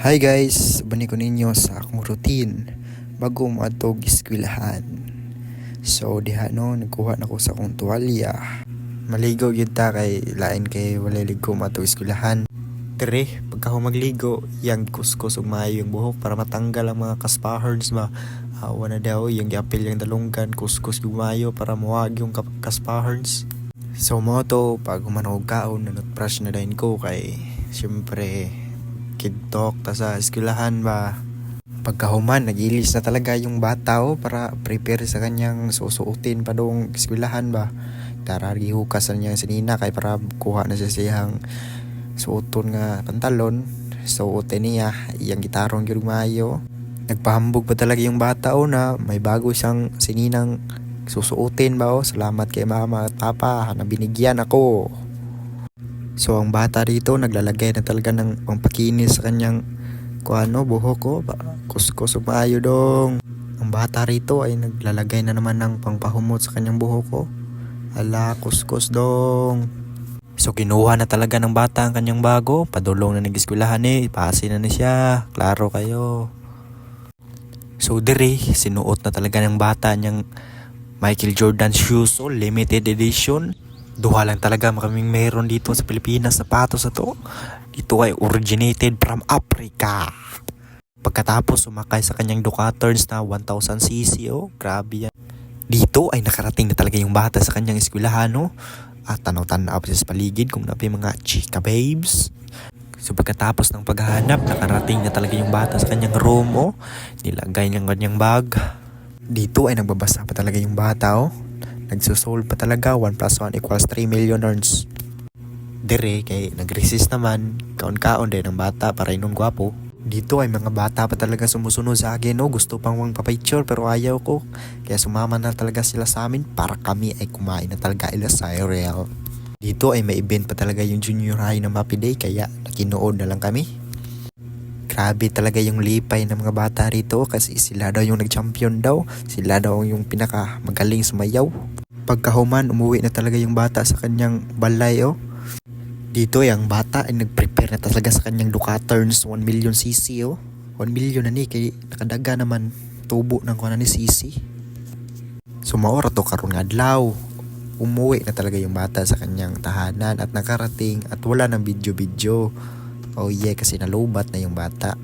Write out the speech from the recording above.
Hi guys, bani ko ninyo sa akong routine bago mo atog eskwelahan. So diha no, nagkuha na ko sa akong tuwalya. Maligo gyud ta kay lain kay walay ligo mo atog eskwelahan. Dire, pagka ako magligo, yang kuskus ug maayo yung buhok para matanggal ang mga kaspahers ba. Awa na daw yung giapil yung dalunggan, kuskus ug maayo para mawag yung kaspahers. So mo to, pag humanog kaon, nanot-brush na din ko kay syempre kidtok ta sa eskwelahan ba. Pagkahuman, nagilis na talaga yung bata para prepare sa kanyang susuotin pa dong eskwelahan ba. Tarari hukas na niyang sinina kay para kuha na siya siyang suoton nga pantalon. Suotin niya, iyang gitarong gyud maayo. Nagpahambog pa talaga yung bata na may bago siyang sininang susuotin ba. Salamat kay mama at papa na binigyan ako. So ang bata rito naglalagay na talaga ng pangpakinis sa kanyang buhok ko. Kuskus ug maayo dong. Ang bata rito ay naglalagay na naman ng pangpahumot sa kanyang buhok ko. Ala, kuskus dong. So kinuha na talaga ng bata ang kanyang bago. Padulong na nag-eskwelahan pasi na siya. Klaro kayo. So dire, sinuot na talaga ng bata niyang Michael Jordan shoes, limited edition. Duha lang talaga kaming meron dito sa Pilipinas sapatos na to. Ito ay originated from Africa. Pagkatapos sumakay sa kanyang Ducatons na 1000cc, grabe yan. Dito ay nakarating na talaga yung bata sa kanyang eskwelahan at tanaw-tanaw sa paligid kung napi mga chika babes. So pagkatapos ng paghahanap, nakarating na talaga yung bata sa kanyang room nilagay niyang kanyang bag. Dito ay nagbabasa pa talaga yung bata Nagsusolve pa talaga 1 plus 1 equals 3 millioners. Dire kay nagresist naman kaon-kaon din ang bata para inon gwapo. Dito ay mga bata pa talaga sumusunod sa akin gusto pang magpa-picture pero ayaw ko. Kaya sumama na talaga sila sa amin para kami ay kumain na talaga ila sa cereal. Dito ay may event pa talaga yung junior high na Mapi Day kaya nakinood na lang kami. Grabe talaga yung lipay ng mga bata rito kasi sila daw yung nag-champion daw. Sila daw yung pinaka magaling sumayaw. Pagkahuman, umuwi na talaga yung bata sa kanyang balay Dito yung bata ay nag-prepare na talaga sa kanyang Ducatons 1 million cc 1 million na kay nakadaga naman tubo ng kuha ni cc. So maora to karon nga adlaw. Umuwi na talaga yung bata sa kanyang tahanan at nakarating at wala ng video. Oh yeah, kasi nalubat na yung bata.